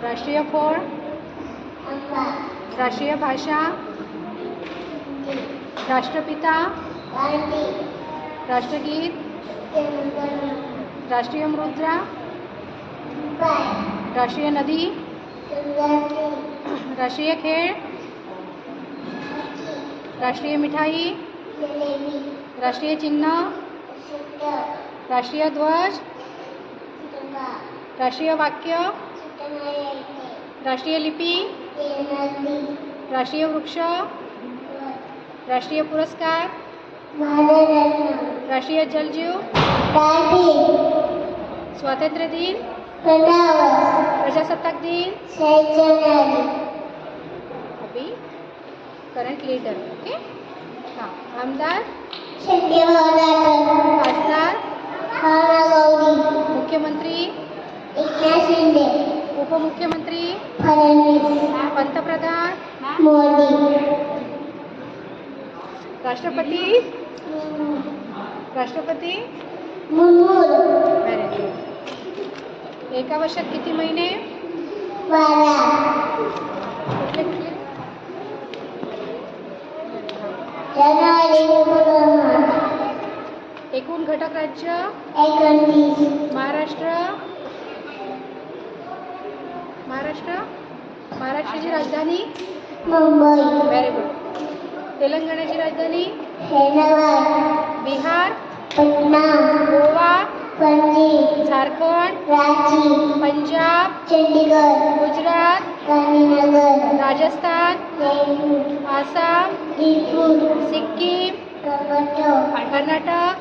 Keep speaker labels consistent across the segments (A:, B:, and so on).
A: राष्ट्रीय फळ, राष्ट्रीय भाषा, राष्ट्रपिता, राष्ट्रगीत, राष्ट्रीय मुद्रा, राष्ट्रीय नदी, राष्ट्रीय खेळ, राष्ट्रीय मिठाई, राष्ट्रीय चिन्ह, राष्ट्रीय ध्वज, राष्ट्रीय वाक्य, राष्ट्रीय लिपी, राष्ट्रीय वृक्ष, राष्ट्रीय पुरस्कार, राष्ट्रीय जलजीव, स्वातंत्र्य दिन, प्रजासत्ताक दिन, अभी करंट लीडर. ओके. हां. आमदार, खासदार, मुख्यमंत्री, उपमुख्यमंत्री, पंतप्रधान, राष्ट्रपती, व्हेरी गुड. एका वर्षात किती महिने? कुठले कुठले? एकूण घटक राज्य? महाराष्ट्र. महाराष्ट्राची राजधानी? Very good. तेलंगणाची राजधानी? बिहार, गोवा, झारखंड, पंजाब, गुजरात, राजस्थान, आसाम, सिक्कीम, कर्नाटक,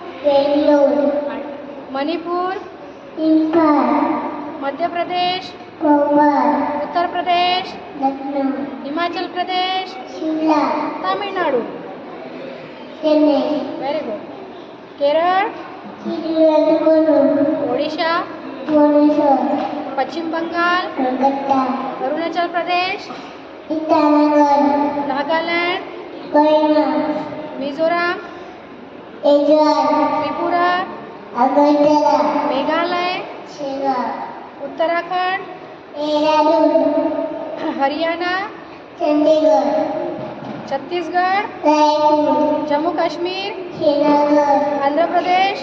A: मणिपूर, मध्य प्रदेश, उत्तर प्रदेश, हिमाचल प्रदेश, तामिळनाडू. Very good. केरळ, ओडिशा, पश्चिम बंगाल, अरुणाचल प्रदेश, नागालँड, मिझोराम, त्रिपुरा, मेघालय, उत्तराखंड, हरियाणा, छत्तीसगड, जम्मू काश्मीर, आंध्र प्रदेश.